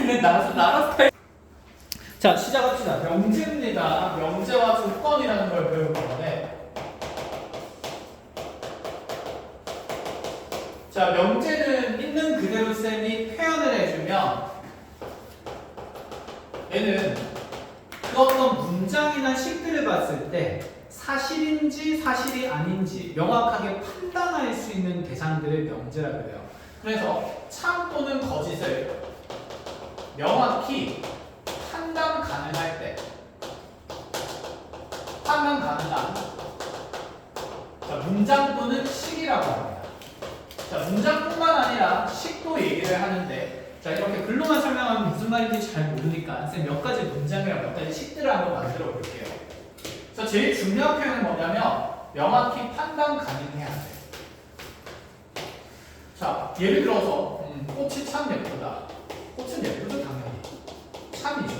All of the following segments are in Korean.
나라 스타일. 자, 시작합시다. 명제입니다. 명제와 조건이라는 걸 배울 건데, 자, 명제는 있는 그대로 쌤이 표현을 해주면 얘는 그 어떤 문장이나 식들을 봤을 때 사실인지 사실이 아닌지 명확하게 판단할 수 있는 대상들을 명제라고 해요. 그래서 참 또는 거짓을 명확히 판단 가능할 때, 판단 가능한 자, 문장 또는 식이라고 합니다. 자, 문장뿐만 아니라 식도 얘기를 하는데, 자, 이렇게 글로만 설명하면 무슨 말인지 잘 모르니까 쌤 몇 가지 문장이랑 몇 가지 식들을 한번 만들어 볼게요. 그래서 제일 중요한 표현은 뭐냐면 명확히 판단 가능해야 돼. 자, 예를 들어서 꽃이 참 예쁘다. 꽃은 예쁘죠, 당연히. 참이죠.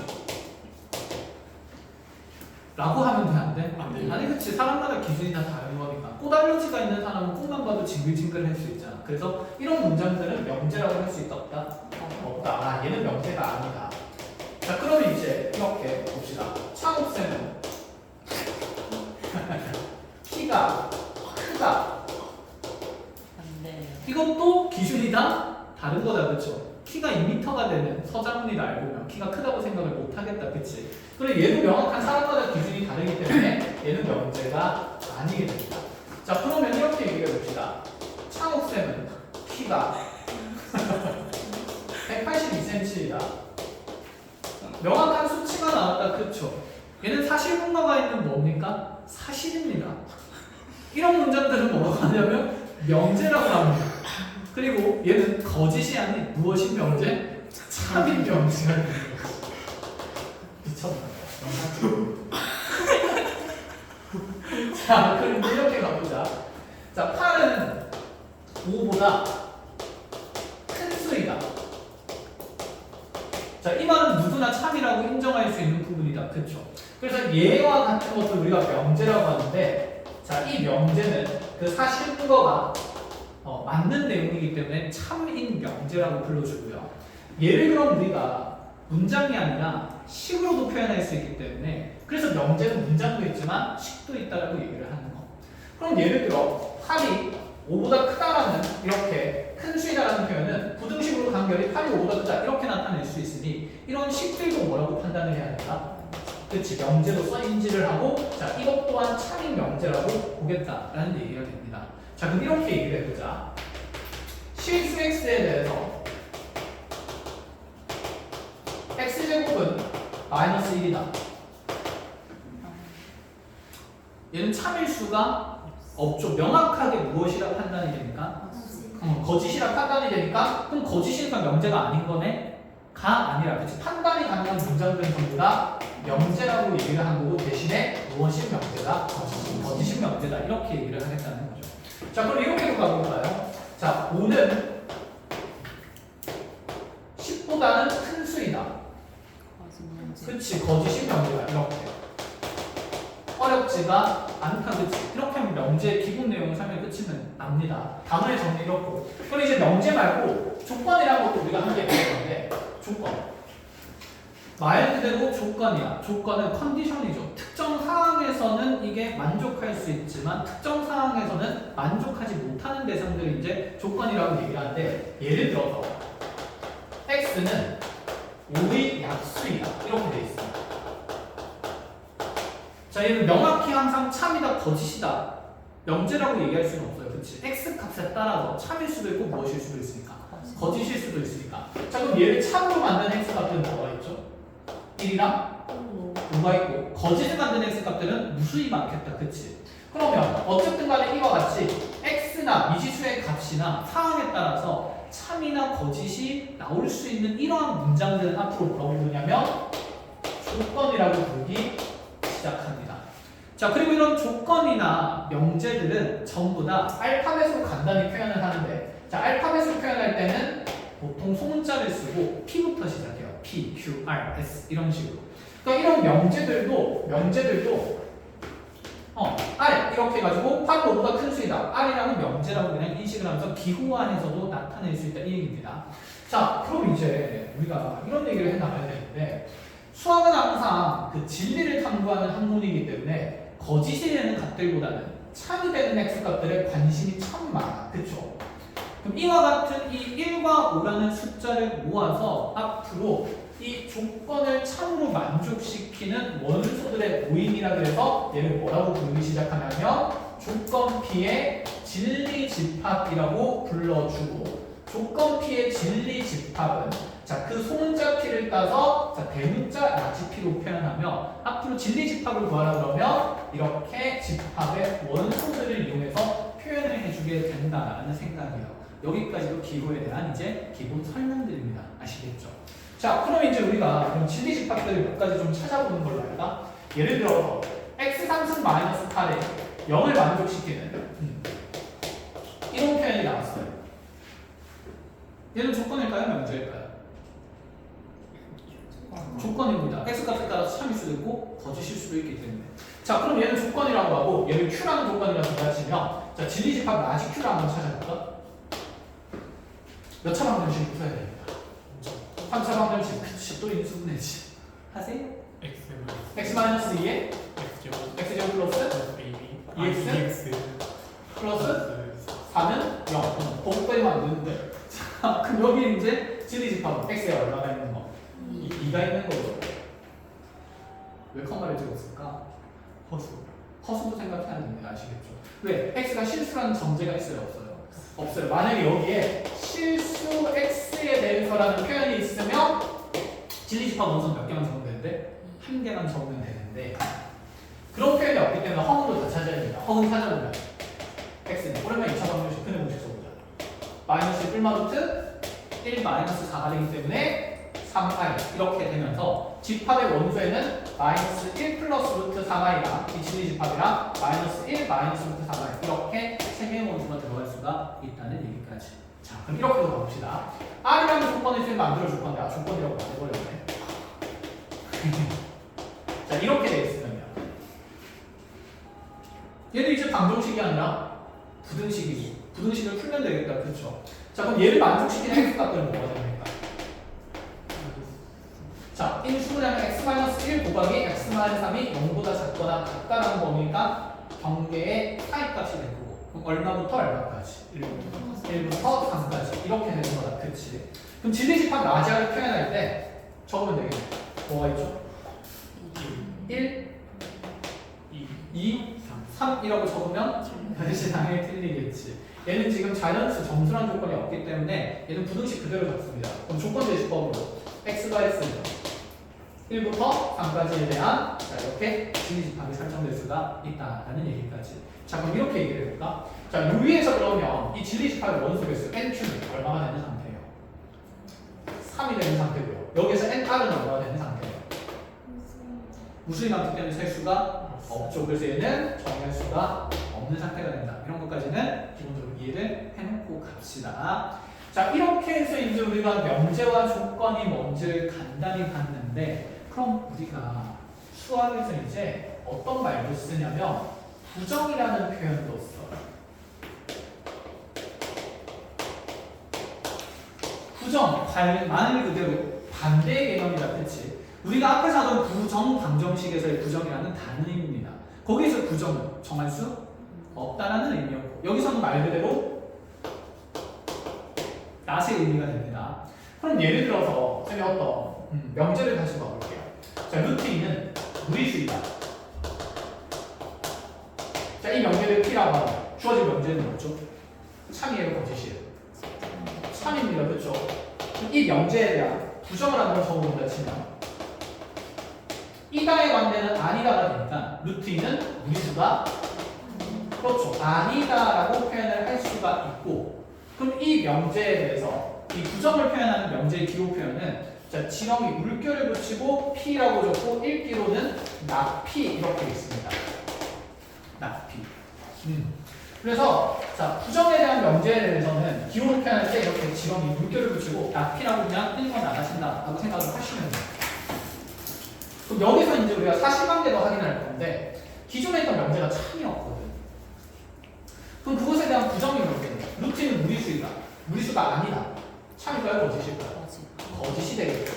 라고 하면 돼, 안 돼? 안 돼요. 아니, 그치. 사람마다 기준이 다 다른 거니까. 꽃 알러지가 있는 사람은 꽃만 봐도 징글징글 할 수 있잖아. 그래서 이런 문장들은 명제라고 할 수 있다, 없다? 없다. 아, 얘는 명제가 아니다. 자, 그러면 이제 이렇게 봅시다. 창욱쌤은 키가 크다. 안 돼요. 이것도 기준이 다 다른 거다, 그쵸? 키가 2m가 되는 서장훈이를 알고 보면 키가 크다고 생각을 못 하겠다, 그치? 그리고 얘도 명확한 사람마다 기준이 다르기 때문에 얘는 명제가 아니게 됩니다. 자, 그러면 이렇게 얘기해 봅시다. 창욱쌤은 키가 182cm이다. 명확한 수치가 나왔다, 그쵸? 얘는 사실분과가 있는 뭡니까? 사실입니다. 이런 문장들은 뭐라고 하냐면 명제라고 합니다. 그리고 얘는 거짓이 아닌 무엇인 명제? 참인 명제가 되는 거지. 미쳤나? 자, 그럼 이제 이렇게 가보자. 자, 8은 5보다 큰 수이다. 자, 이 말은 누구나 참이라고 인정할 수 있는 부분이다. 그쵸? 그래서 얘와 같은 것을 우리가 명제라고 하는데, 자, 이 명제는 그 사실근거가 맞는 내용이기 때문에 참인 명제라고 불러주고요. 예를 그럼 우리가 문장이 아니라 식으로도 표현할 수 있기 때문에, 그래서 명제는 문장도 있지만 식도 있다라고 얘기를 하는 거. 그럼 예를 들어 8이 5보다 크다라는 이렇게 큰 수이다라는 표현은 부등식으로 간결히 8이 5보다 크다 이렇게 나타낼 수 있으니 이런 식들도 뭐라고 판단을 해야 될까? 그치, 명제로서 인지를 하고, 자, 이것 또한 참인 명제라고 보겠다라는 얘기가 됩니다. 자, 그럼 이렇게 얘기를 해보자. 실수 x에 대해서 x제곱은 마이너스 1이다. 얘는 참일 수가 없죠. 명확하게 무엇이라 판단이 됩니까? 거짓이라 판단이 되니까, 그럼 거짓이니까 명제가 아닌 거네? 가 아니라, 그치? 판단이 가능한 문장들은 전부 다 명제라고 얘기를 한 거고, 대신에 무엇인 명제다? 거짓인 명제다. 이렇게 얘기를 하겠다는 거죠. 자, 그럼 이렇게도 가볼까요? 자, 5는 10보다는 큰 수이다. 그치, 거짓인 명제다. 이렇게. 어렵지가 않다, 그치? 이렇게 하면 명제의 기본 내용을 설명이 끝이면 납니다. 다문의 정리 이렇고. 그럼 이제 명제 말고 조건이라는 것도 우리가 함께 배울 건데, 조건. 말 그대로 조건이야. 조건은 컨디션이죠. 특정 상황에서는 이게 만족할 수 있지만 특정 상황에서는 만족하지 못하는 대상들이 이제 조건이라고 얘기를 하는데, 예를 들어서 x는 5의 약수이다. 이렇게 돼 있습니다. 자, 얘는 명확히 항상 참이다, 거짓이다. 명제라고 얘기할 수는 없어요. 그치? x 값에 따라서 참일 수도 있고 무엇일 수도 있으니까. 거짓일 수도 있으니까. 자, 그럼 얘를 참으로 만든 x 값들은 뭐가 있죠? 1이랑 5가 있고, 거짓을 만든 x 값들은 무수히 많겠다. 그치? 그러면 어쨌든 간에 이와 같이 x나 미지수의 값이나 상황에 따라서 참이나 거짓이 나올 수 있는 이러한 문장들은 앞으로 뭐라고 부르냐면 조건이라고 부르기 시작합니다. 자, 그리고 이런 조건이나 명제들은 전부 다 알파벳으로 간단히 표현을 하는데, 자, 알파벳으로 표현할 때는 보통 소문자를 쓰고 P부터 시작해요. P, Q, R, S 이런 식으로. 그러니까 이런 명제들도 R 이렇게 해가지고 8보다 큰 수이다. R이라는 명제라고 그냥 인식을 하면서 기호안에서도 나타낼 수 있다 이 얘기입니다. 자, 그럼 이제 우리가 이런 얘기를 해나가야 되는데 수학은 항상 그 진리를 탐구하는 학문이기 때문에 거짓이 되는 값들보다는 참이 되는 x값들에 관심이 참 많아. 그쵸? 그럼 이와 같은 이 1과 5라는 숫자를 모아서 앞으로 이 조건을 참으로 만족시키는 원소들의 모임이라 그래서 얘를 뭐라고 부르기 시작하냐면 조건 P의 진리 집합이라고 불러주고 조건 P의 진리 집합은 자, 그 소문자 P를 따서 자, 대문자 라지 P로 표현하며 앞으로 진리 집합을 구하라 그러면 이렇게 집합의 원소들을 이용해서 표현을 해주게 된다라는 생각이에요. 여기까지도 기호에 대한 이제 기본 설명들입니다. 아시겠죠? 자, 그럼 이제 우리가 그럼 진리 집합들을 몇 가지 좀 찾아보는 걸로 할까? 예를 들어서 x 상승 마이너스 8에 0을 만족시키는 이런 표현이 나왔어요. 얘는 조건일까요? 명제일까요? 조건입니다. x값에 따라서 참일 수도 있고 거짓일 수도 있기 때문에. 자, 그럼 얘는 조건이라고 하고 얘를 q라는 조건이라고 가르치면 자, 진리 집합 라지 q를 한번 찾아볼까? 몇 차 방정식 풀어야 됩니다. 3차 방정식. 그치, 또 인수분해지. 하세요? x-2에 x제곱 플러스 2x 플러스 4는 0. 곱빼면 안 되는데. 자, 그럼 여기 이제 진리 집합 x에 얼마가 있는 거? 2가 있는 거죠. 왜 컴마를 찍었을까? 허수도 생각해야 됩니다. 아시겠죠? 왜? x가 실수라는 전제가 있어요? 없어요? 없어요. 만약에 여기에 실수 x에 대해서라는 표현이 있으면 진리 집합 원소는 몇 개만 적으면 되는데 한 개만 적으면 되는데 그런 표현이 없기 때문에 허근도 다 찾아야 됩니다. 허근 찾아보면 x는 오랜만에 2차 방정식 근의 공식 써보자. 마이너스 1마루트 1 마이너스 4가 되기 때문에 3i 이렇게 되면서 집합의 원소에는 마이너스 1 플러스 루트 3i랑 이 진리 집합이랑 마이너스 1 마이너스 루트 3i 이렇게 세 개의 원소가 들어갈 수가 있다는 얘기까지. 자, 그럼 이렇게 가봅시다. R이라는 조건을 지금 만들어줄 건데 조건이라고 만들어버렸네. 자, 이렇게 돼 있으면요. 얘도 이제 방정식이 아니라 부등식이고 부등식을 풀면 되겠다. 그렇죠? 자, 그럼 얘를 만족시키는 x값들은 뭐가 됩니까? 자, 인수분해하면 x-1 곱하기 x-3이 0보다 작거나 같다라는 범위가 경계의 하위값이 될 거고 그럼 얼마부터 얼마까지? 1부터 3까지 이렇게 되는 거다. 그치? 그럼 진리집합 라지아를 표현할 때 적으면 되겠네. 뭐가 있죠? 1, 2, 3이라고 적으면 그것이 당연히 틀리겠지. 얘는 지금 자연수 점수란 조건이 없기 때문에 얘는 부등식 그대로 적습니다. 그럼 조건 제시법으로 x가 x죠. 1부터 3까지에 대한 자, 이렇게 진리집합이 설정될 수가 있다라는 얘기까지. 자, 그럼 이렇게 얘기를 해볼까? 자, 요 위에서 그러면 이 진리집합의 원소 개수 nq는 얼마가 되는 상태예요? 3이 되는 상태고요. 여기서 nr은 얼마가 되는 상태예요? 무수히 많기 때문에 셀 수가 없죠. 그래서 얘는 정의할 수가 없는 상태가 된다. 이런 것까지는 기본적으로 이해를 해놓고 갑시다. 자, 이렇게 해서 이제 우리가 명제와 조건이 뭔지를 간단히 봤는데 그럼 우리가 수학에서 이제 어떤 말도 쓰냐면 부정이라는 표현도 써요. 부정, 말 그대로 반대의 개념이다. 그치? 우리가 앞에서 하던 부정 방정식에서의 부정이라는 다른 의미입니다. 거기에서 부정은 정할 수 없다라는 의미였고 여기서는 말 그대로 낫의 의미가 됩니다. 그럼 예를 들어서 제가 어떤 명제를 다시 봐볼게요. 자, 루트 2는 무리수이다. 자, 이 명제를 P라고 하면 주어진 명제는 뭐죠? 참이에요, 거짓이에요? 참입니다. 그렇죠? 이 명제에 대한 부정을 한번 적어본다 치면 이다의 관계는 아니다가 되니까 루트 2는 무리수가 그렇죠. 아니다라고 표현을 할 수가 있고 그럼 이 명제에 대해서 이 부정을 표현하는 명제의 기호 표현은 자, 지렁이 물결을 붙이고 P라고 적고 읽기로는 낙P 이렇게 있습니다. 낙P. 그래서 자, 부정에 대한 명제에 대해서는 기호를 표현할 때 이렇게 지렁이 물결을 붙이고 낙P라고 그냥 읽어 나가신다라고 생각을 하시면 돼요. 그럼 여기서 이제 우리가 사실관계도 확인할 건데 기존에 있던 명제가 참이었거든. 그럼 그것에 대한 부정의 명제는 루트는 무리수이다. 무리수가 아니다. 참일까요? 거짓일까요? 거짓. 거짓이 되겠죠.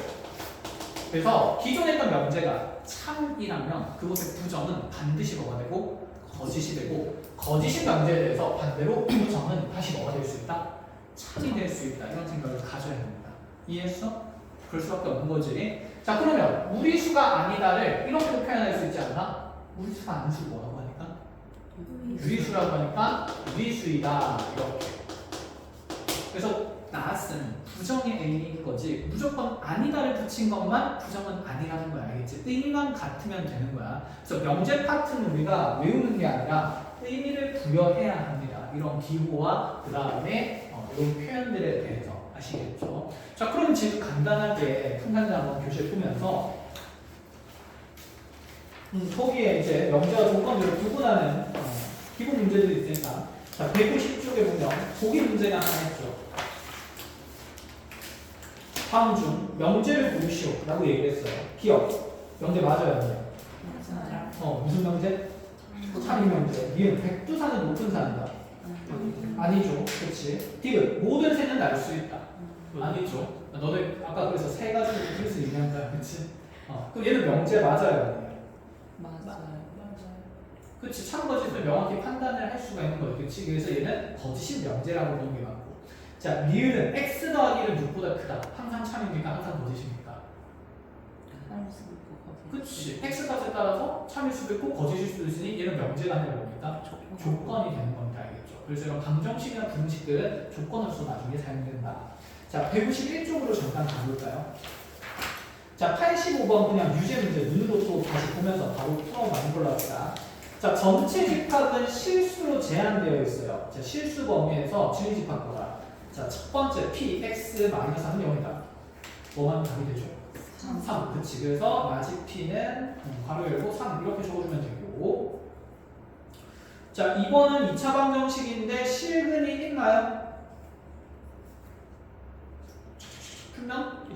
그래서 기존에 있던 명제가 참이라면 그것의 부정은 반드시 뭐가 되고 거짓이 되고 거짓인 명제에 대해서 반대로 부정은 다시 뭐가 될 수 있다? 참이 될 수 있다. 이런 생각을 가져야 됩니다. 이해했어? 그럴 수밖에 없는 거지. 자 그러면 무리수가 아니다를 이렇게도 표현할 수 있지 않나? 무리수가 아닌 수를 뭐라고 하니까? 유리수라고 하니까 유리수이다 이렇게. 그래서 나스는 부정의 A인 거지 무조건 아니다를 붙인 것만 부정은 아니라는 거야. 알겠지? 의미만 같으면 되는 거야. 그래서 명제 파트는 우리가 외우는 게 아니라 의미를 부여해야 합니다. 이런 기호와 그 다음에 이런 표현들에 대해서 아시겠죠? 자 그럼 지금 간단하게 풍간지 한번 교시해 보면서 거기에 이제 명제와 조건들을 구분하는 기본 문제들이 있으니까 자 190쪽에 보면 보기 문제가 하나 있죠. 다음 중 명제를 고르시오 라고 얘기를 했어요. 기억. 명제 맞아요? 맞아요. 무슨 명제? 참이 명제. 니은 백두산은 높은 산이다. 아니죠. 그렇지. 디귿 모든 새는 날 수 있다. 아니죠. 너네 아까 그래서 세 가지를 풀 수 있는 거야. 그렇지? 그럼 얘는 명제 맞아요? 맞아요. 그렇지. 참 거짓을 명확히 판단을 할 수가 있는 거죠. 그렇지? 그래서 얘는 거짓인 명제라고 보는 게 맞고. 자, 니은은 x 더하기 1은 6보다 크다. 항상 참입니까? 항상 거짓입니까? 그렇지. x 값에 따라서 참일 수도 있고 거짓일 수도 있으니 얘는 명제가 아니라 뭡니까? 조건이 되는 겁니다. 알겠죠? 그래서 이런 방정식이나 분식들은 조건으로서 나중에 사용된다. 자, 151쪽으로 잠깐 가볼까요? 자, 85번 그냥 유제 문제 눈으로 또 다시 보면서 바로 풀어가는 걸로 합시다. 자, 전체 집합은 실수로 제한되어 있어요. 자, 실수 범위에서 진리 집합 보라. 자, 첫 번째 p x 마이너스 3은 0이다. 뭐만 답이 되죠? 3. 그치. 그래서 마지 p는 괄호 열고 3 이렇게 적어주면 되고. 자, 2번은 2차 방정식인데 실근이 있나요? 풀면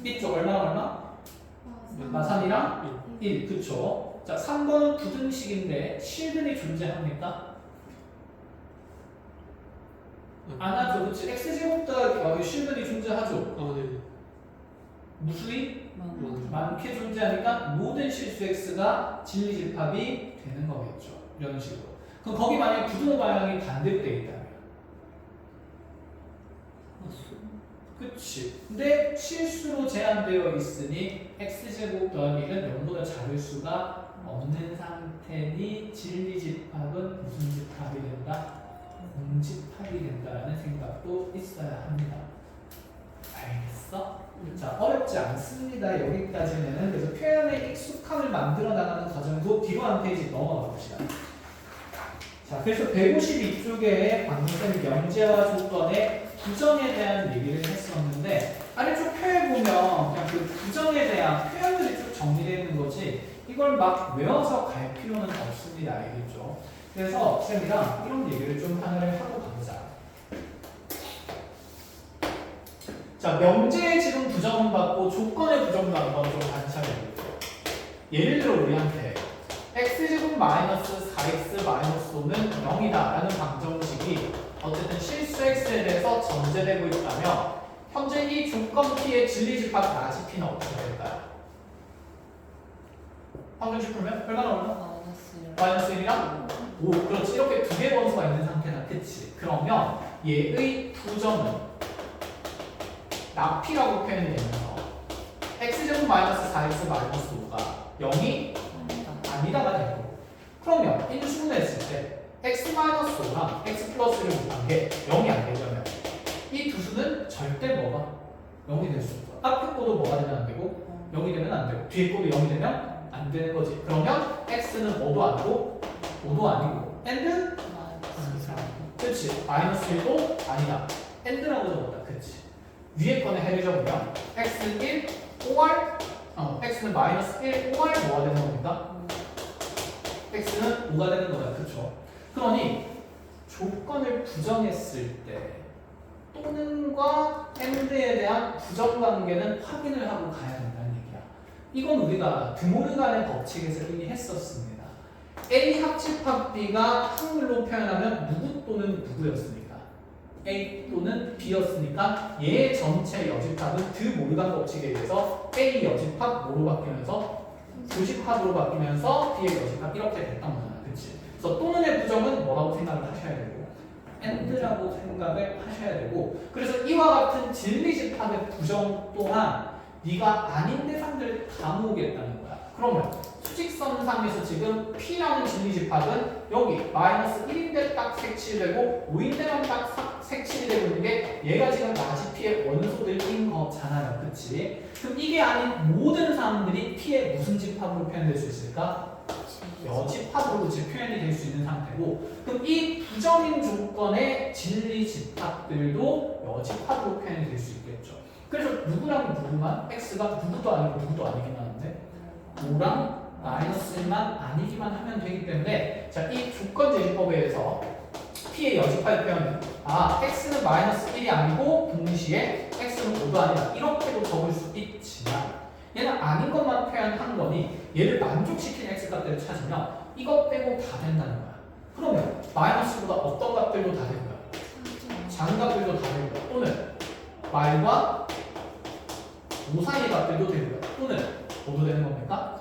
있죠. 얼마? 3이랑 1. 그쵸. 자, 3번은 부등식인데 실근이 존재합니까? 안 하죠. 그치. x제곱 더하기 실근이 존재하죠. 네. 무수히 많게 존재하니까 모든 실수 x가 진리집합이 되는 거겠죠. 이런 식으로. 그럼 거기 만약에 부등호 방향이 반대로 되어 있다면 그치. 근데 실수로 제한되어 있으니 x제곱 더하기 1은 0보다 작을 수가 없는 상태니 진리집합은 무슨 집합이 된다? 공집합이 된다라는 생각도 있어야 합니다. 알겠어? 자, 어렵지 않습니다. 여기까지는. 그래서 표현의 익숙함을 만들어 나가는 과정도 뒤로 한 페이지 넘어가 봅시다. 자, 그래서 152쪽에 방금 쌤이 명제와 조건의 부정에 대한 얘기를 했었는데 아래쪽 표에 보면 그냥 그 부정에 대한 표현들이 쭉 정리되어 있는 거지 이걸 막 외워서 갈 필요는 없습니다. 알겠죠? 그래서 쌤이랑 이런 얘기를 좀 하나를 하고 가보자. 자, 명제의 지금 부정은 받고 조건의 부정은 받는 건 좀 관찰해 볼게요. 예를 들어 우리한테 x제곱 마이너스 4x 마이너스 5는 0이다 라는 방정식이 어쨌든 실수 x에 대해서 전제되고 있다면 현재 이 조건 p의 진리집합 나지 p는 어떻게 될까요? 방정식 풀면 얼마나? 마이너스 1이랑 5. 그렇지. 이렇게 두 개 번수가 있는 상태다. 그치? 그러면 얘의 부정은 나피라고 표현이 되면서 x제곱 마이너스 4x 마이너스 5가 0이 아니다가 되고 그러면 인수분해했을 때 x 마이너스 5랑 x 플러스 1을 곱한 게 0이 안 되려면 이 두 수는 절대 뭐가 0이 될 수 없어. 앞에 거도 뭐가 되면 안 되고 0이 되면 안 되고 뒤에 거도 0이 되면 안 되는 거지. 그러면 x는 5도 아니고 5도 아니고 n은 그렇지. 마이너스 1도 아니다. n라고 적었다. 그렇지. 위에 거는 해를 적으면 x는 1, 5r x는 마이너스 1, 5r 뭐가 되는 겁니까? x는 5가 되는 거다. 그렇죠? 그러니 조건을 부정했을 때 또는과 and에 대한 부정관계는 확인을 하고 가야 된다는 얘기야. 이건 우리가 드모르간의 법칙에서 이미 했었습니다. A 합집합 B가 확률로 표현하면 누구 또는 누구였습니까? A 또는 B였으니까 얘 전체 여집합은 드 모르간 법칙에 의해서 A 여집합 뭐로 바뀌면서 교집합으로 바뀌면서 B의 여집합 이렇게 됐던 거잖아. 그치? 그래서 또는의 부정은 뭐라고 생각을 하셔야 되고 and라고 생각을 하셔야 되고 그래서 이와 같은 진리집합의 부정 또한 네가 아닌 대상들을 다 모으겠다는 거야. 그러면 수직선상에서 지금 P라는 진리집합은 여기 마이너스 1인데 딱 색칠되고 5인데만 딱 색칠이 되고 있는 게 얘가 지금 라지 P의 원소들인 거잖아요. 그치? 그럼 이게 아닌 모든 사람들이 P의 무슨 집합으로 표현될 수 있을까? 여집합으로 그치 표현이 될 수 있는 상태고 그럼 이 부정인 조건의 진리집합들도 여집합으로 표현이 될 수 있겠죠. 그래서 누구랑 누구만 x가 누구도 아니고 누구도 아니긴 하는데 5랑 마이너스 1만 아니기만 하면 되기 때문에 자, 이 조건 제시법에 의해서 P의 여집합의 표현은 x는 마이너스 1이 아니고 동시에 x는 5도 아니다 이렇게도 적을 수 있지만 얘는 아닌 것만 표현한 거니 얘를 만족시키는 x 값들을 찾으면 이것 빼고 다 된다는 거야. 그러면 마이너스보다 어떤 값들도 다 되는 거야. 작은 값들도 다 되는 거야. 또는 말과 5 사이의 값들도 되는 거야. 또는 뭐도 되는 겁니까?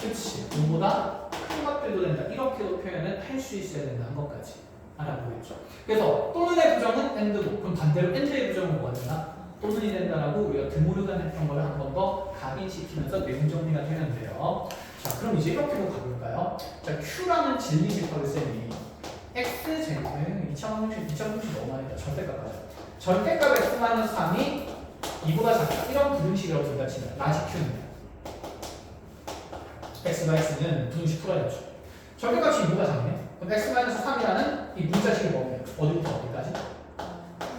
그치. 5보다 큰 값들도 된다. 이렇게도 표현을 할 수 있어야 된다는 것까지 알아보겠죠. 그래서 또는의 부정은 and고 그럼 반대로 and의 부정은 뭐가 되나? 또는이 된다라고 우리가 드모르간 했던 걸 한 번 더 각인시키면서 내용 정리가 되면 돼요. 자, 그럼 이제 이렇게도 가볼까요? 자, Q라는 진리집합을 쌤이 x 제곱은 2030 너무 많이 다 절대값 가죠. 절대값 x-3이 2보다 작다. 이런 부등식이라고 둘다 치면 라지 Q는 x가 x는 부등식 풀어야죠. 절대값이 2보다 작네. 그럼 x-3이라는 이 문자식이 뭐예요? 어디부터 어디까지?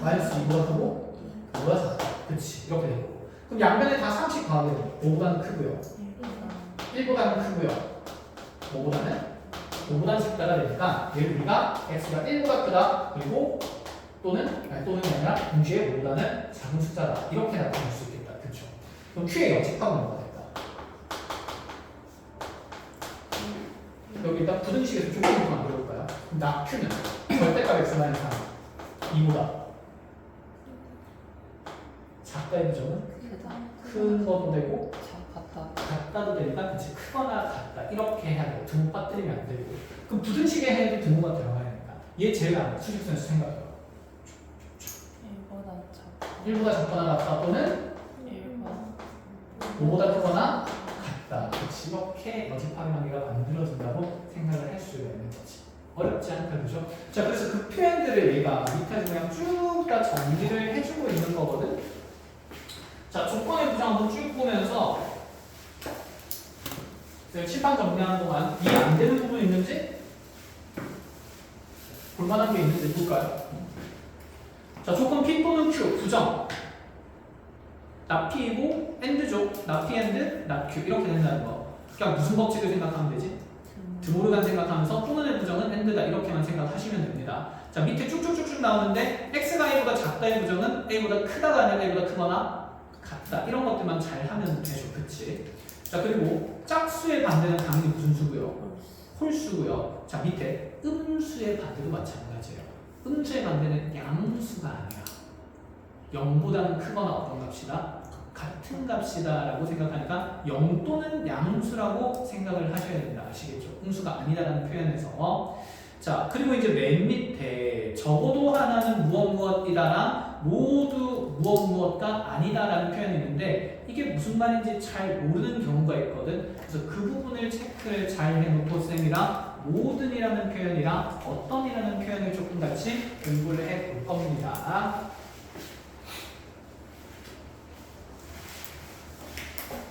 마이너스 2보다 크고 2보다 작다. 그치. 이렇게 되고. 그럼 양변에 다 30 더하게 돼요. 5보다는 크고요. 1보다는 크고요. 5보다는 작다가 되니까 얘를 우리가 x가 1보다 크다. 그리고 또는 아니라 동시에 5보다는 작은 숫자다. 이렇게 나타낼 수 있겠다. 그쵸? 그럼 Q의 여집합은 뭐가 될까? 여기 일단 부등식에서 조금부터 만들어볼까요? 나 Q는 절대값 x-3 2보다 작다의 부정은 큰 것도 되고 같다도 되니까 그치 크거나 같다 이렇게 해야 돼요. 등호 빠뜨리면 안 되고 그럼 부등식에 해도 등호가 들어가야 되니까 얘 제일 안 수직선에서 생각해요. 1보다 작거나 같다 또는 5보다 크거나 같다. 그치 이렇게 여집합의 관계가 만들어진다고 생각을 할 수가 있는 거지. 어렵지 않다 그죠? 자 그래서 그 표현들을 얘가 밑에서 그냥 쭉 다 정리를 해주고 있는 거거든. 자 조건의 부정 한번 쭉 보면서 칠판 정리하는 동안 이해 안 되는 부분이 있는지 볼만한 게 있는지 볼까요? 자 조건 P 또는 Q 부정 나 P이고 and죠. 나 P and 나 Q 이렇게 된다는 거. 그냥 무슨 법칙을 생각하면 되지? 드모르간 생각하면서 또는의 부정은 and다 이렇게만 생각하시면 됩니다. 자 밑에 쭉쭉쭉쭉 나오는데 x가 a보다 작다의 부정은 a보다 크다가 아니라 a보다 크거나 같다 이런 것들만 잘 하면 되죠. 그치? 자 그리고 짝수의 반대는 당연히 무슨 수고요? 홀수고요. 자 밑에 음수의 반대도 마찬가지예요. 음수의 반대는 양수가 아니야. 0보다는 크거나 어떤 값이다? 같은 값이다 라고 생각하니까 0 또는 양수라고 생각을 하셔야 됩니다. 아시겠죠? 음수가 아니다라는 표현에서 자 그리고 이제 맨 밑에 적어도 하나는 무엇이다랑 모두 무엇가 아니다라는 표현이 있는데 이게 무슨 말인지 잘 모르는 경우가 있거든. 그래서 그 부분을 체크를 잘 해놓고 쌤이랑 모든이라는 표현이랑 어떤이라는 표현을 조금 같이 공부를 해볼 겁니다.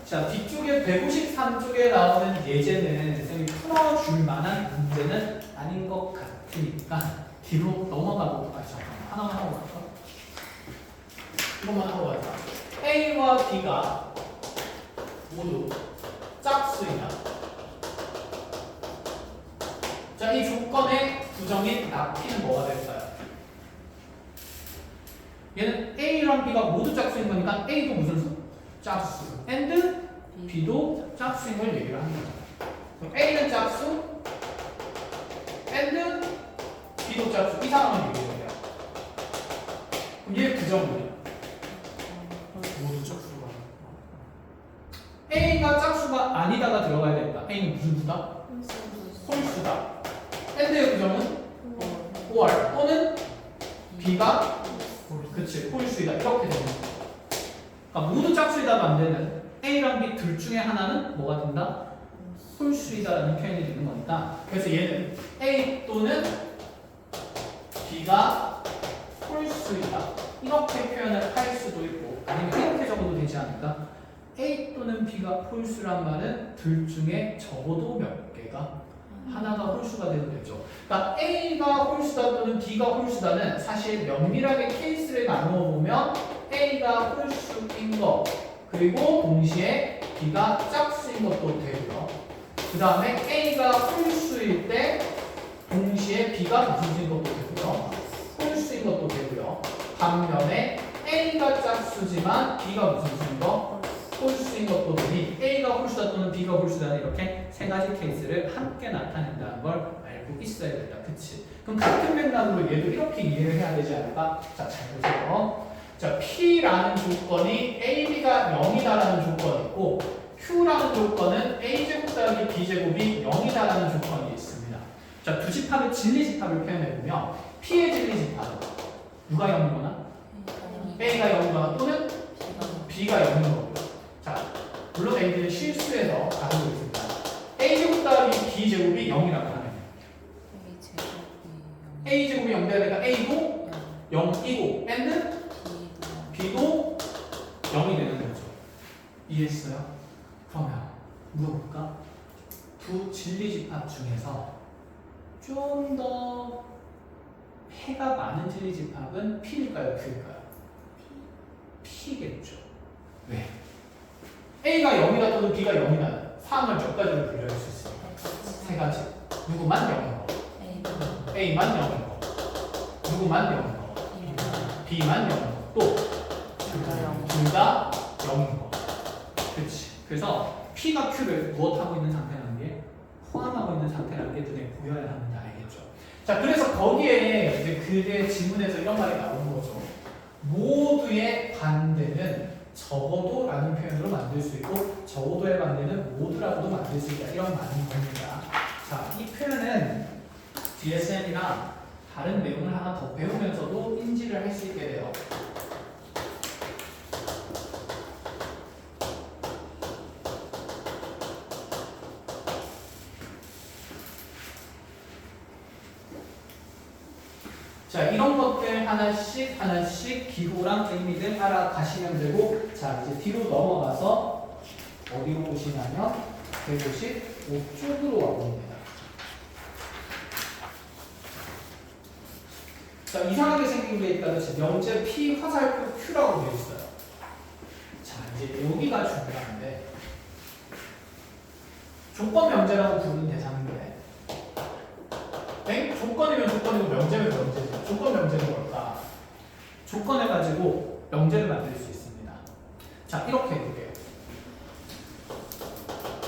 자 뒤쪽에 153쪽에 나오는 예제는 쌤이 풀어줄 만한 문제는 아닌 것 같으니까 뒤로 넘어가 보도록 하죠. 하나만 하고 갈까? 이것만 하고 가자. A와 B가 모두 짝수이다. 자, 이 조건의 부정인 납피는 뭐가 될까요? 얘는 A랑 B가 모두 짝수인 거니까 A도 무슨 수? 짝수. and B도 짝수인 걸 얘기를 하는 거죠. 그럼 A는 짝수, and B도 짝수. 이 상황을 얘기해요. 얘 부정이야. 모두 짝수가. A가 짝수가 아니다가 들어가야 된다. A는 무슨 수다? 홀수다. and의 부정은 or 또는 B가 그치 홀수이다 이렇게 되는 거야. 그러니까 모두 짝수이다 만드는 A랑 B 둘 중에 하나는 뭐가 된다? 홀수이다라는 표현이 되는 거니까 그래서 얘는 A 또는 B가 홀수이다 이렇게 표현을 할 수도 있고 아니면 이렇게 적어도 되지 않을까? A 또는 B가 홀수란 말은 둘 중에 적어도 몇 개가 하나가 홀수가 되면 되죠. 그러니까 A가 홀수다 또는 B가 홀수다는 사실 면밀하게 케이스를 나누어 보면 A가 홀수인 거 그리고 동시에 B가 짝수인 것도 되고요. 그 다음에 A가 홀수일 때 동시에 B가 무슨 수인 것도 되고요. 홀수인 것도 되고요. 반면에 A가 짝수지만 B가 무슨 수인 거? 홀수인 것도 되니 A가 홀수다 또는 B가 홀수다 이렇게 세 가지 케이스를 함께 나타낸다는 걸 알고 있어야 된다. 그치? 그럼 같은 맥락으로 얘도 이렇게 이해를 해야 되지 않을까? 자, 잘 보세요. 자, P라는 조건이 AB가 0이다라는 조건이 있고 Q라는 조건은 A제곱 더하기 B제곱이 0이다라는 조건이 있습니다. 자, 두 집합의 진리집합을 표현해보면 P의 진리집합은 누가 0이거나 A가 0이거나 또는 B가 0인 거고요. 자, 물론 A는 실수해서 가지고 있습니다. A제곱 더하기 B제곱이 0이라고 하면 A제곱이 0 돼야 되니까 A도 0이고 N은 B도 0이 되는 거죠. 이해했어요? 그러면 물어볼까? 두 진리집합 중에서 좀 더 해가 많은 진리집합은 P일까요? Q일까요? P겠죠. 왜? A가 0이다 또는 B가 0이다 상황을 몇 가지로 분류할 수 있습니까? 세 가지. 누구만 0인 거 A만 0인 거 누구만 0인 거 B만 0인 거 또 둘 다 0인 거 그렇지. 그래서 P가 Q를 무엇하고 있는 상태라는 게 포함하고 있는 상태라는 게 눈에 보여야 하는지 알겠죠. 자, 그래서 거기에 이제 그의 지문에서 이런 말이 나오는 거죠. 모두의 반대는 적어도 라는 표현으로 만들 수 있고 적어도의 반대는 모두라고도 만들 수 있다 이런 말인 겁니다. 자, 이 표현은 DSM이랑 다른 내용을 하나 더 배우면서도 인지를 할 수 있게 돼요. 자, 이런 것들 하나씩 하나씩 기호랑 의미를 알아가시면 되고 자, 이제 뒤로 넘어가서 어디로 오시냐면 155쪽으로 와봅니다. 자, 이상하게 생긴 게 있다면 명제 P 화살표 Q라고 되어 있어요. 자, 이제 여기가 중요한데 조건 명제라고 부르는 대상인데 조건이면 조건이고 명제면 명제죠. 조건 명제는 뭘까? 조건을 가지고 명제를 만들 수 있습니다. 자, 이렇게 해볼게요.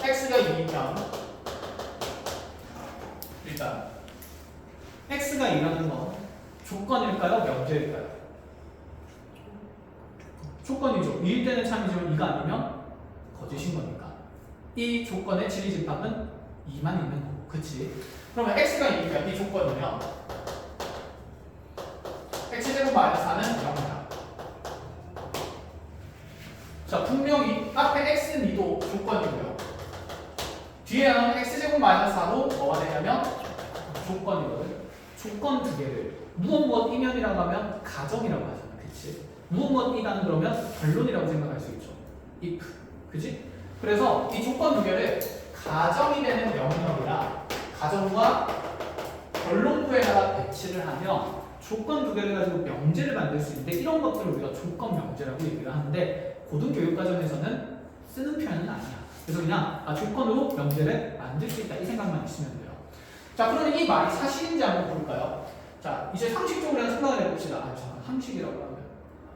x가 2면 일단 x가 2라는 건 조건일까요? 명제일까요? 조건이죠. 2일 때는 참이지만 2가 아니면 거짓인 거니까. 이 조건의 진리집합은 2만 있는 거고, 그치? 그러면 x가 2면 이 조건이면 x제곱 마이너스 4는 0이다. 자, 분명히 앞에 x는 2도 조건이고요. 뒤에 나오는 x제곱 마이너스 4도 뭐가 되냐면 조건이거든. 조건 두 개를 무엇 이면이라고 하면 가정이라고 하잖아. 그치? 무엇 이다는 그러면 결론이라고 생각할 수 있죠. if. 그치? 그래서 이 조건 두 개를 가정이 되는 명령이라 가정과 결론부에다가 배치를 하면 조건 두 개를 가지고 명제를 만들 수 있는데 이런 것들을 우리가 조건 명제라고 얘기를 하는데 고등교육과정에서는 쓰는 표현은 아니야. 그래서 그냥 조건으로 명제를 만들 수 있다 이 생각만 있으면 돼요. 자, 그러면 이 말이 사실인지 한번 볼까요? 자, 이제 상식적으로 생각을 해봅시다. 잠깐 상식이라고 하면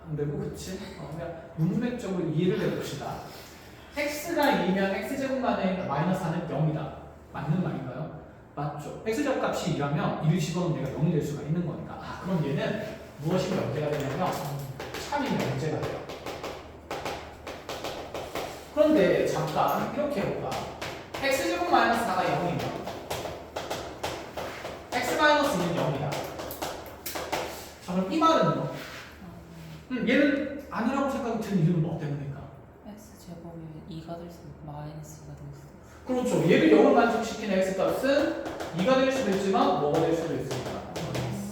안 되고 그치? 그냥 문맥적으로 이해를 해봅시다. x가 2면 x제곱 마이너스 4는 0이다. 맞는 말인가요? 맞죠. x제곱 값이 2라면 2를 집어넣으면 얘가 0이 될 수가 있는 거니까. 그럼 얘는 무엇이 명제가 되냐면 참이 명제가 돼요. 그런데 잠깐 이렇게 해볼까? x제곱 마이너스 4가 0이면 x 마이너스 2는 0이다. 자 그럼 이 말은요? 얘는 아니라고 생각이 드는 이유는 뭐 때문일까? x 제곱이 2가 될 수 있고 마이너스가 될 수 있고. 그렇죠. 얘를 0을 만족시키는 x값은 2가 될 수도 있지만 뭐가 될 수도 있으니까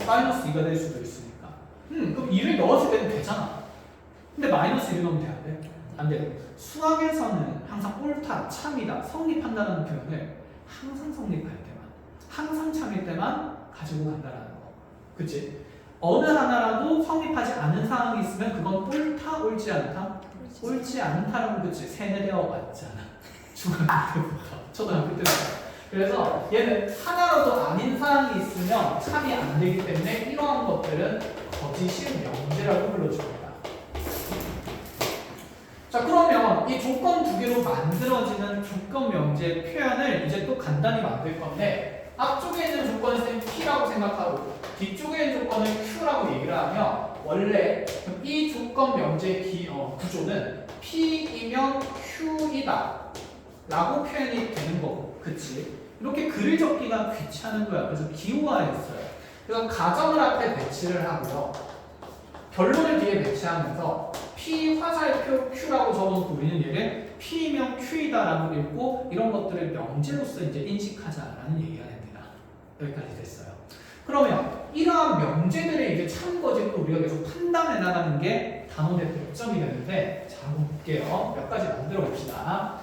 마이너스 2가 될 수도 있으니까 그럼 2를 넣었을 때는 되잖아. 근데 마이너스 1을 넣으면 돼? 안 돼? 안 돼. 수학에서는 항상 옳다, 참이다, 성립한다는 표현을 항상 성립할 때만, 항상 참일 때만 가지고 간다라는 거. 그치? 어느 하나라도 성립하지 않은 상황이 있으면 그건 옳다, 옳지 않다? 옳지 않다라고 그치? 세뇌되어 왔잖아. 중학교 때부터, 초등학교 때부터. 그래서 얘는 하나라도 아닌 상황이 있으면 참이 안 되기 때문에 이러한 것들은 거짓인 명제라고 불러줍니다. 자 그러면 이 조건 두 개로 만들어지는 조건 명제 표현을 이제 또 간단히 만들 건데 앞쪽에 있는 조건을 쌤 P라고 생각하고 뒤쪽에 있는 조건을 Q라고 얘기를 하면 원래 이 조건 명제의 구조는 P이면 Q이다 라고 표현이 되는 거고 그치? 이렇게 글을 적기가 귀찮은 거야. 그래서 기호화했어요. 그래서 가정을 앞에 배치를 하고요. 결론을 뒤에 배치하면서 P 화살표 Q라고 적어놓고 우리는 얘를 P면 Q이다라고 읽고 이런 것들을 명제로서 이제 인식하자라는 얘기가 됩니다. 여기까지 됐어요. 그러면 이러한 명제들의 이제 참거짓을 우리가 계속 판단해 나가는 게 단원의 배점이 되는데 자 한번 볼게요. 몇 가지 만들어 봅시다.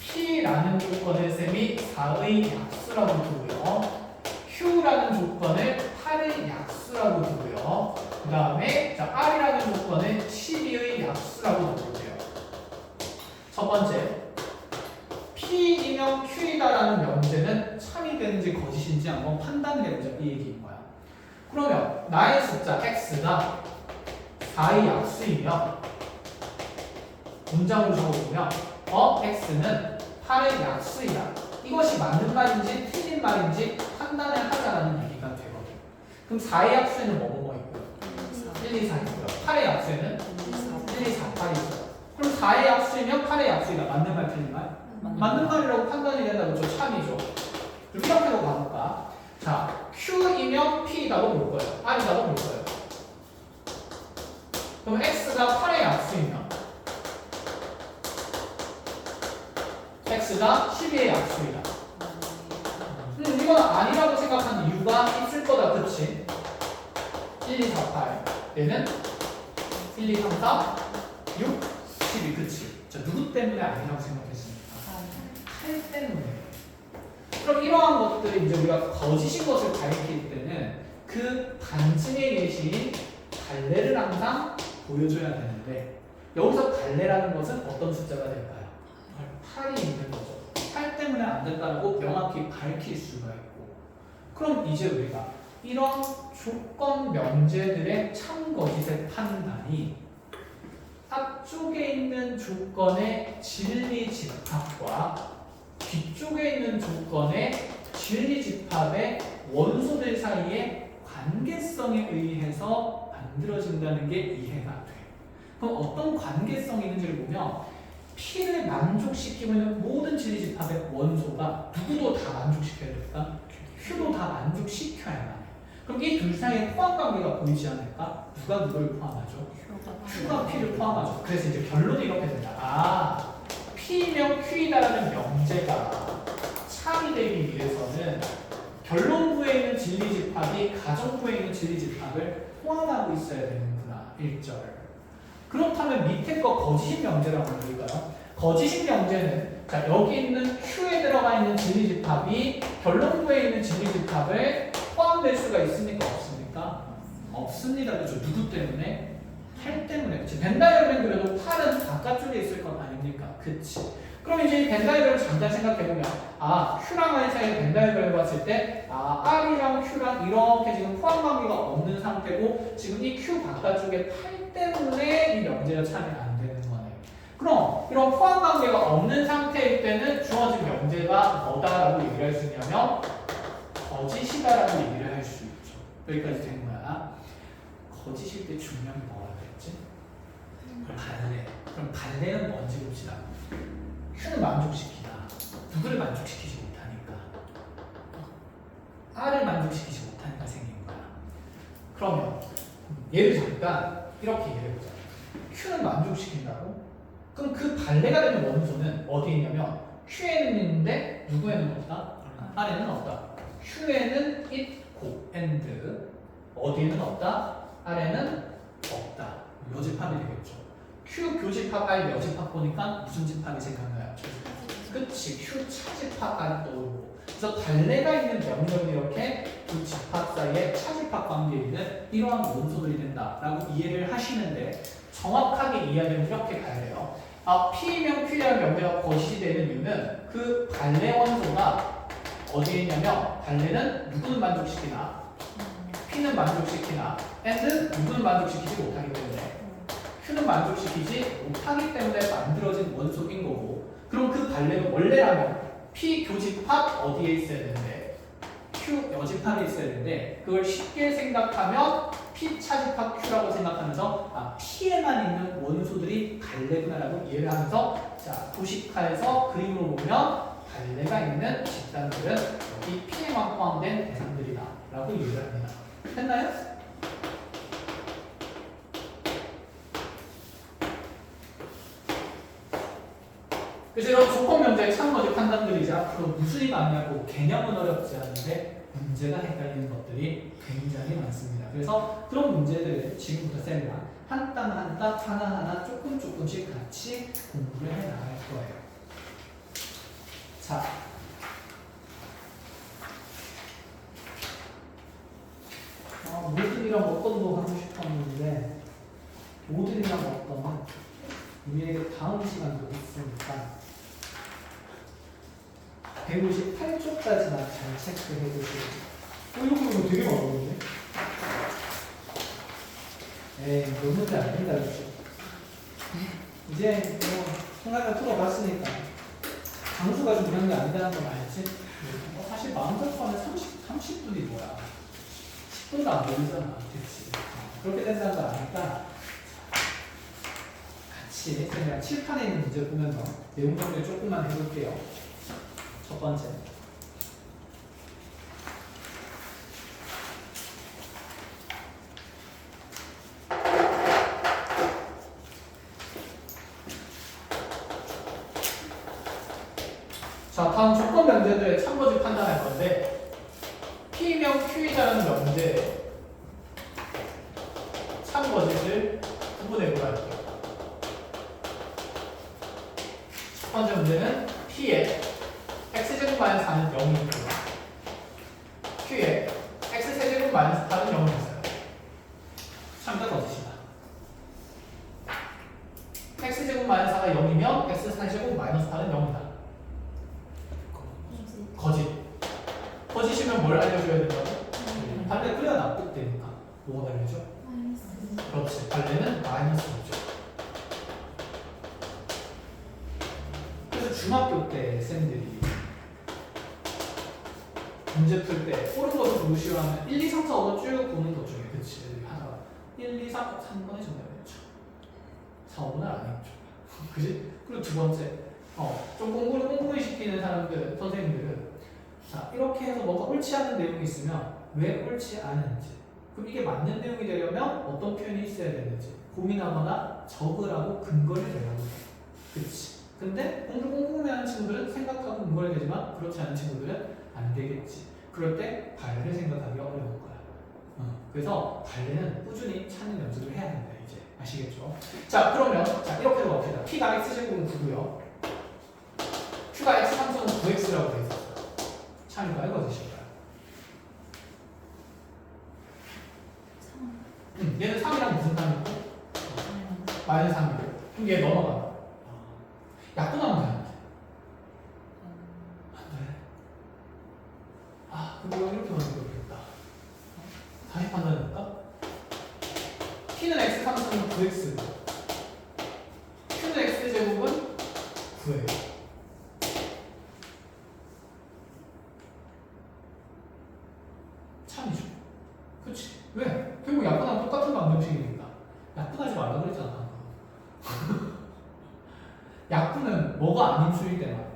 P라는 조건을 쌤이 4의 약수라고 두고요. Q라는 조건을 8의 약수라고 두고요. 그 다음에 R이라는 조건을 12의 약수라고 두고요. 첫 번째, P이면 Q이다라는 명제는 참이 되는지 거짓인지 한번 판단해보자 이 얘기인 거야. 그러면 나의 숫자 X가 4의 약수이면 문장으로 적어보면 X는 8의 약수이다. 이것이 맞는 말인지 틀린 말인지 판단을 하자라는 얘기가 되거든. 그럼 4의 약수에는 뭐뭐 있고요? 1, 2, 4 있고요. 8의 약수에는 1, 2, 4, 8이 있어요. 그럼 4의 약수이면 8의 약수이다. 맞는 말 틀린 말? 맞는 말이라고 판단이 된다면 저 참이죠. 이렇게 하고 가볼까? 자, Q이면 P이다고 볼 거예요. R이다고 볼 거예요. 그럼 X가 8의 약수이면 X가 12의 약수이다. 이건 아니라고 생각하는 이유가 있을 거다. 그치? 1, 2, 4, 8 얘는 1, 2, 3, 4, 6, 12 그치? 자, 누구 때문에 아니라고 생각했습니까? 8 때문에. 그럼 이러한 것들이 이제 우리가 거짓인 것을 가리킬 때는 그 반증의 예시인 갈래를 항상 보여줘야 되는데 여기서 갈래라는 것은 어떤 숫자가 될까요? 8이 있는 거죠. 8 때문에 안 된다고 명확히 밝힐 수가 있고 그럼 이제 우리가 이런 조건 명제들의 참거짓의 판단이 앞쪽에 있는 조건의 진리 집합과 뒤쪽에 있는 조건의 진리 집합의 원소들 사이의 관계성에 의해서 만들어진다는 게 이해가 돼. 그럼 어떤 관계성이 있는지를 보면 P를 만족시키면 모든 진리 집합의 원소가 누구도 다 만족시켜야 될까? Q도 다 만족시켜야만 해. 그럼 이 둘 사이에 포함 관계가 보이지 않을까? 누가 누구를 포함하죠? Q가 P를 포함하죠. 그래서 이제 결론이 이렇게 된다. 아, P면 Q이다라는 명제가 참이 되기 위해서는 결론부에 있는 진리 집합이 가정부에 있는 진리 집합을 포함하고 있어야 되는구나. 1절. 그렇다면 밑에 거 거짓인 명제라고 부를까요? 거짓인 명제는 자 여기 있는 Q에 들어가 있는 진리 집합이 결론부에 있는 진리 집합을 포함될 수가 있습니까? 없습니까? 없습니다. 그렇죠? 누구 때문에? 8 때문에. 그치? 벤다이어그램 그래도 8은 바깥쪽에 있을 건 아닙니까? 그치? 그럼 이제 이 벤다이어그램을 잠깐 생각해보면 아 Q랑 R 사이의 벤다이어그램을 봤을 때 아 R이랑 Q랑 이렇게 지금 포함 관계가 없는 상태고 지금 이 Q 바깥쪽에 8 때문에 이 명제가 참이 안 되는 거네. 그럼 이런 포함 관계가 없는 상태일 때는 주어진 명제가 뭐다라고 얘기를 할 수 있냐면 거짓이다라고 얘기를 할 수 있죠. 여기까지 된 거야. 거짓일 때 중요한 게 뭐가 되겠지? 발레. 그럼 발레는 뭔지 봅시다. Q는 만족시키나 누구를 만족시키지 못하니까 R을 만족시키지 못하니까 생긴 거야. 그러면 얘를 잠깐 이렇게 이해해보자. Q는 만족시킨다고? 그럼 그 발레가 되는 원소는 어디에 있냐면 Q에는 있는데 누구에는 없다? R에는 없다. Q에는 있고 and 어디에는 없다? R에는 없다. 여집합이 되겠죠. Q 교집합 R 여집합 보니까 무슨 집합이 생각나요? 그치, Q 차집합 R 떠오르고. 그래서 발레가 있는 명령이 이렇게 두 집합 사이에 차집합 관계에 있는 이러한 원소들이 된다라고 이해를 하시는데 정확하게 이해하려면 이렇게 가야 돼요. P면 Q라는 명제가 거짓이 되는 이유는 그 발레 원소가 어디에 있냐면 발레는 누구는 만족시키나 P는 만족시키나 and 누구는 만족시키지 못하기 때문에 Q는 만족시키지 못하기 때문에 만들어진 원소인 거고 그럼 그 발레는 원래라면 P 교집합 어디에 있어야 되는데 Q 여집합에 있어야 되는데 그걸 쉽게 생각하면 P 차집합 Q라고 생각하면서 P에만 있는 원소들이 발레구나라고 이해를 하면서 자 도식화해서 그림으로 보면 발레가 있는 집단들은 여기 P에만 포함된 대상들이다 라고 이해를 합니다. 됐나요? 그래서 이런 조건 명제의 참고적 판단들이 이제 앞으로 무슨이 많냐고 개념은 어렵지 않은데 문제가 헷갈리는 것들이 굉장히 많습니다. 그래서 그런 문제들을 지금부터 쌤이랑 한 땀 한 땀 하나하나 조금씩 같이 공부를 해 나갈 거예요. 자, 모든이랑 어떤도 하고 싶었는데 모든이랑 어떤은 위에 다음 시간도 있으니까 158쪽까지만 잘 체크해 주시고 이거 되게 많은데? 에이 너무 문제 안 된다 그죠? 이제 뭐 생각을 풀어봤으니까 장수가 중요한 게 아니라는 건 알지? 사실 마음껏 하면 30분이 뭐야 10분도 안 걸리잖아 그치? 그렇게 된다는 걸 아니까 같이 그냥 칠판에 있는 문제 보면서 내용 정리를 조금만 해볼게요. 첫 번째 자 다음 조건 명제들의 참고지 판단할 건데 P명 Q이라는 명제 참고지를 구분해보라 할게요. 첫 번째 문제는 P의 x제곱 마이너스 4는 0이 있고요. Q의 x세제곱 마이너스 8은 0이 있어요. 참가 거짓이다. x제곱 마이너스 4가 0이면 x세제곱 마이너스 8은 0이다. 거짓. 거짓이면 뭘 알려줘야 된다고? 발레 그래야 납득되니까. 뭐가 발레죠? 그렇지. 발레는 마이너스죠. 그래서 중학교 때 쌤들이 문제 풀 때 옳은 것을 고르시오 하면 1, 2, 3, 4, 5 쭉 보는 것 중에 그치 하다가 1, 2, 3, 3번이 정답이었죠. 4, 5는 아니었죠. 그지? 그리고 두 번째 좀 공부를 꼼꼼히 시키는 사람들, 선생님들은 자 이렇게 해서 뭔가 옳지 않은 내용이 있으면 왜 옳지 않은지 그럼 이게 맞는 내용이 되려면 어떤 표현이 있어야 되는지 고민하거나 적으라고 근거를 대라고 해. 그치? 근데 공부를 꼼꼼히 하는 친구들은 생각하고 근거를 대지만 그렇지 않은 친구들은 안 되겠지. 그럴 때 발레를 생각하기 어려울 거야. 그래서 발레는 꾸준히 찾는 연습을 해야 된다. 이제 아시겠죠? 자 그러면 자 이렇게 해봅시다. P가 x제곱은 9고요. Q가 x 함수는 9x라고 되어 있어요. 참인가요? 거짓일까요? 얘는 3이랑 무슨 3이고? 마이너스 3이고. 그럼 얘 넘어가. 약분하면 돼. 안 돼. 그럼 이거 이렇게 만들어야겠다. 다시 판단해볼까? P는 x 함수는 9x고 Q는 x제곱은 9예요. 참이죠. 그치? 왜? 결국 약분하면 똑같은 거 안 되면 음수일 때만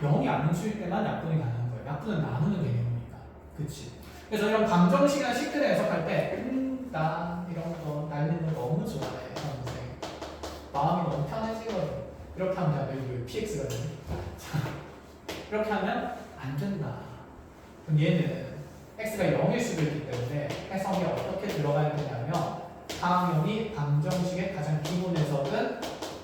0이 안 음수일 때만 약분이 가능한 거예요. 약분은 나누는 개념이니까. 그치? 그래서 이런 방정식이나 식들을 해석할 때 나 이런 거 날리는 거 너무 좋아해. 선생 마음이 너무 편해지거든. 이렇게 하면 돼. 여기 px가 되네. 이렇게 하면 안 된다. 그럼 얘는 x가 0일 수도 있기 때문에 해석이 어떻게 들어가야 되냐면 다음형이 방정식의 가장 기본 해석은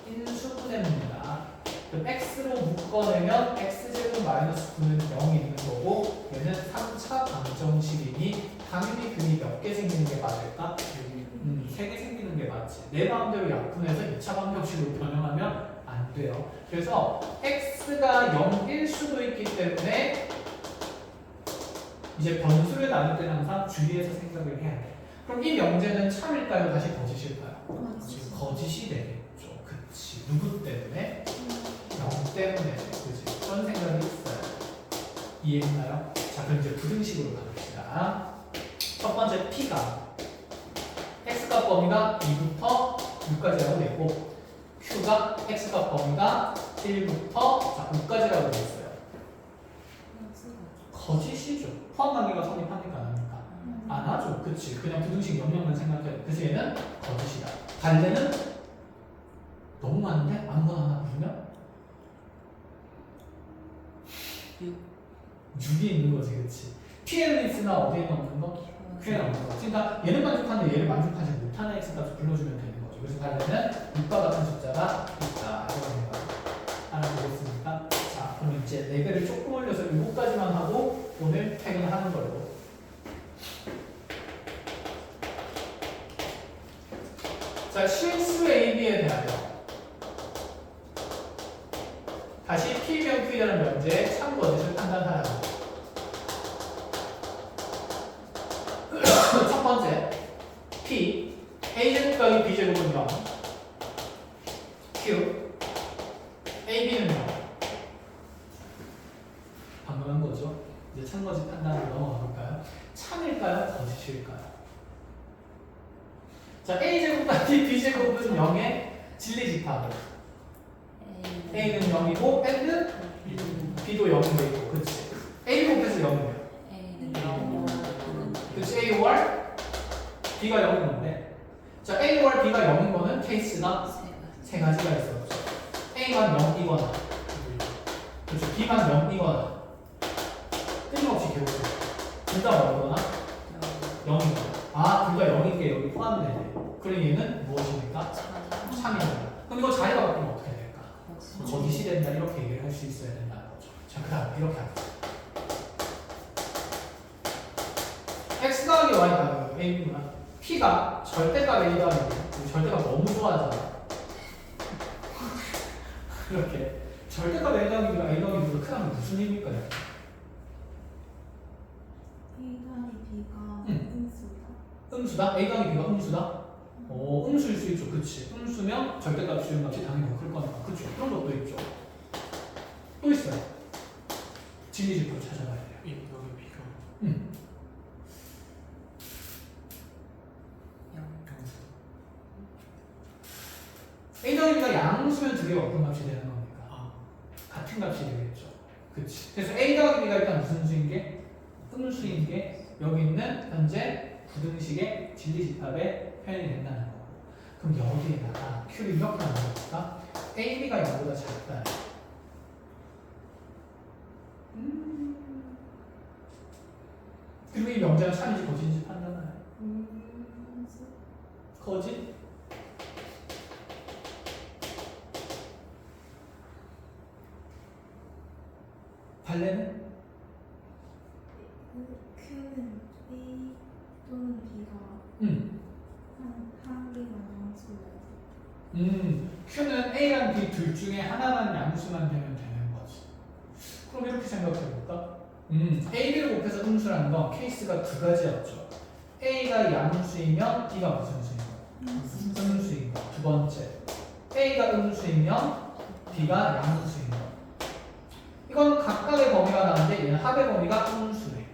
인수분해입니다. 그럼 x로 묶어내면 x제곱 마이너스 9는 0이 있는 거고 얘는 3차 방정식이니 당연히 근이 몇 개 생기는 게 맞을까? 3개 생기는 게 맞지. 내 마음대로 약분해서 2차 방정식으로 변형하면 안 돼요. 그래서 x가 0일 수도 있기 때문에 이제 변수를 나눌 때는 항상 주의해서 생각을 해야 돼. 그럼 이 명제는 참일까요? 다시 거짓일까요? 거짓이 되겠죠. 그치. 누구 때문에? 0 때문에. 그치. 그런 생각이 있어요. 이해했나요? 자, 그럼 이제 부등식으로 가봅시다. 첫 번째 P가 X값 범위가 2부터 6까지라고 돼 있고 Q가 X값 범위가 1부터 5까지라고 돼 있어요. 거짓이죠. 포함관계가 성립합니까? 안 합니까? 안 하죠. 그치. 그냥 부등식 영역만 생각해요. 그래서 얘는 거짓이다. 반대는 너무 많은데? 아무거나 하나 부르면? 6이 있는 거지. 그치. P에는 있으나 어디에 넣는 거? Q에 넣는 거. 그러니까 얘는 만족하는데 얘를 만족하지 못하는 X까지 불러주면 되는 거죠. 그래서 반대는 6과 같은 숫자가 있다. 이런 거 알아보겠습니까? 자, 그럼 이제 레벨을 조금 올려서 7가지만 하고 오늘 퇴근하는 걸로. 자, 실수 AB에 대하여 다시 P명 Q라는 명제의 참 거짓을 판단하라고. 첫 번째 P A제곱 더하기 B제곱은 0 Q AB는 0 방금 한 거죠. 이제 참거짓 판단으로 넘어가 볼까요? 참일까요? 거짓일까요? 자, A제곱 더하기 B제곱은 0의 진리집합. A는 0이고 N은 B도 0이 되고, 그치? A 곱해서 0이에요. 그치? A 월 B가 0인 건데, 자, A 월 B가 0인 거는 케이스가 3가지가 있었죠. A만 0이거나, 그렇죠? B만 0이거나, 끊임없이 기록해요. 둘 다 0이거나, 0이거나. 아, 둘 다 0인 게 여기 포함되네. 그럼 얘는 무엇입니까? 참이다. 그럼 이거 자리가 바뀌면 어떻게 될까? 거짓이 된다. 이렇게 얘기를 할 수 있어야 된다는 거죠. 자, 그 다음 이렇게 합시다. X 더하기 Y 더하기 A구나. P가 절대값 A 더하기 B. 절대값 너무 좋아하잖아. 이렇게 절대값 A 더하기 B가 A 더하기 B보다 크다면 무슨 의미일까? A 더하기 B가 음수다? A 더하기 B가 음수다? 음수일 수 있죠. 그치. 음수면 절대값 지름값이 당연히 더 클 거니까. 그쵸. 그런 것도 있죠. 또 있어요. 진리집합 찾아봐야 돼요. 여기 B가 A 더하기 B가 양수면 두 개가 어떤 값이 되는 겁니까? 아, 같은 값이 되겠죠. 그치. 그래서 A 더하기 B가 일단 무슨 수인 게? 음수인 게 여기 있는 현재 부등식의 진리집합에 표현이 된다는 거고. 그럼 여기에다가 Q를 이렇게 하는 거니까 A, B가 0보다 작다. 그리고 이 명제가 참인지 거짓인지 판단하나요? 거짓? 발레는? Q는 A 또는 B가 한 개가 양수여서 Q는 A랑 B 둘 중에 하나만 양수만 되면 되는 거지. 그럼 이렇게 생각해 볼까? A, B를 곱해서 음수라는 건 케이스가 두 가지였죠. A가 양수이면 B가 무슨 수인 거야? 음수인 거. 두 번째, A가 음수이면 B가 양수인 거. 이건 각각의 범위가 나는데 얘는 합의 범위가 음수네.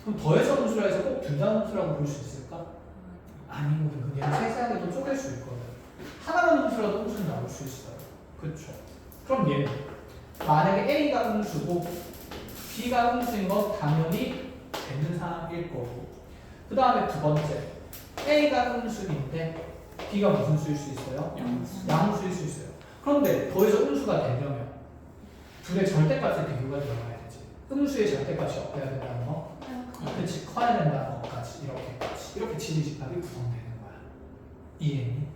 그럼 더해서 음수라 해서 꼭 둘 다 음수라고 볼 수 있을까? 아니거든. 얘는 세세하게도 쪼갤 수 있거든. 하나만 음수라도 음수는 나올 수 있어요. 그렇죠. 그럼 얘는 만약에 A가 음수고 B가 음수인 건 당연히 되는 사람일 거고. 그 다음에 두 번째, A가 음수인데 B가 무슨 수일 수 있어요? 양수일 수 있어요. 그런데 더해서 음수가 되려면 둘의 절대값의 비교가 들어가야 되지. 음수의 절대값이 어때야 된다는 거? 그렇지, 커야 된다는 것까지 이렇게 진리집합이 구성되는 거야. 이해했니?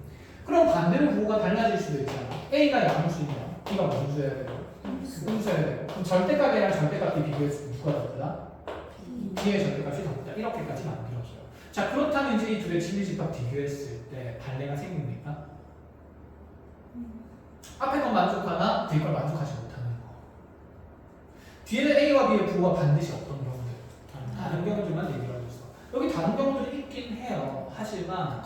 그럼 반대로 부호가 달라질 수도 있잖아. A가 양수이면 B가 무슨 수여야 되고? 음수여야 되고. 그럼 절대값이랑 절대값이 비교했을 때 누가 더 크다? B의 절대값이 더 크다. 이렇게까지 만들어져요. 자, 그렇다면 이제 이 둘의 진리집합 비교했을 때 반례가 생깁니까? 앞에 건 만족하나 뒤에 걸 만족하지 못하는 거. 뒤에는 A와 B의 부호가 반드시 어떤 경우들? 다른 경우들만 얘기를 하고 있어. 여기 다른 경우들이 있긴 해요. 하지만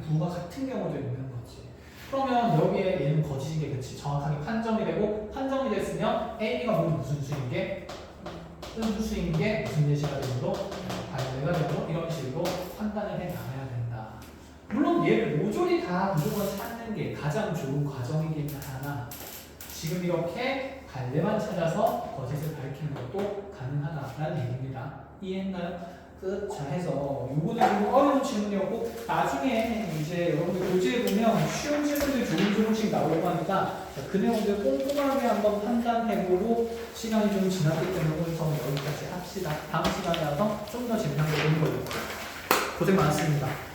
부호가 같은 경우도 있는 거지. 그러면 여기에 얘는 거짓인 게 그치? 정확하게 판정이 되고 판정이 됐으면 A, B가 모두 무슨 수인 게? 음수인 게 무슨 예시가 되므로 반대가 되므로 이런 식으로 판단을 해 나가야 된다. 물론 얘를 모조리 다 무조건 찾는 게 가장 좋은 과정이긴 하나 지금 이렇게 갈래만 찾아서 거짓을 밝히는 것도 가능하다라는 얘기입니다. 이해했나요? 끝. 자 해서 요거는 좀 어려운 질문이었고 나중에 이제 여러분들 교재에 보면 쉬운 질문들이 조금씩 나오고 하니까 그 내용들 꼼꼼하게 한번 판단해보고 시간이 좀 지났기 때문에 오늘 여기까지 합시다. 다음 시간에 와서 좀 더 재미난 거 보는 걸로. 고생 많았습니다.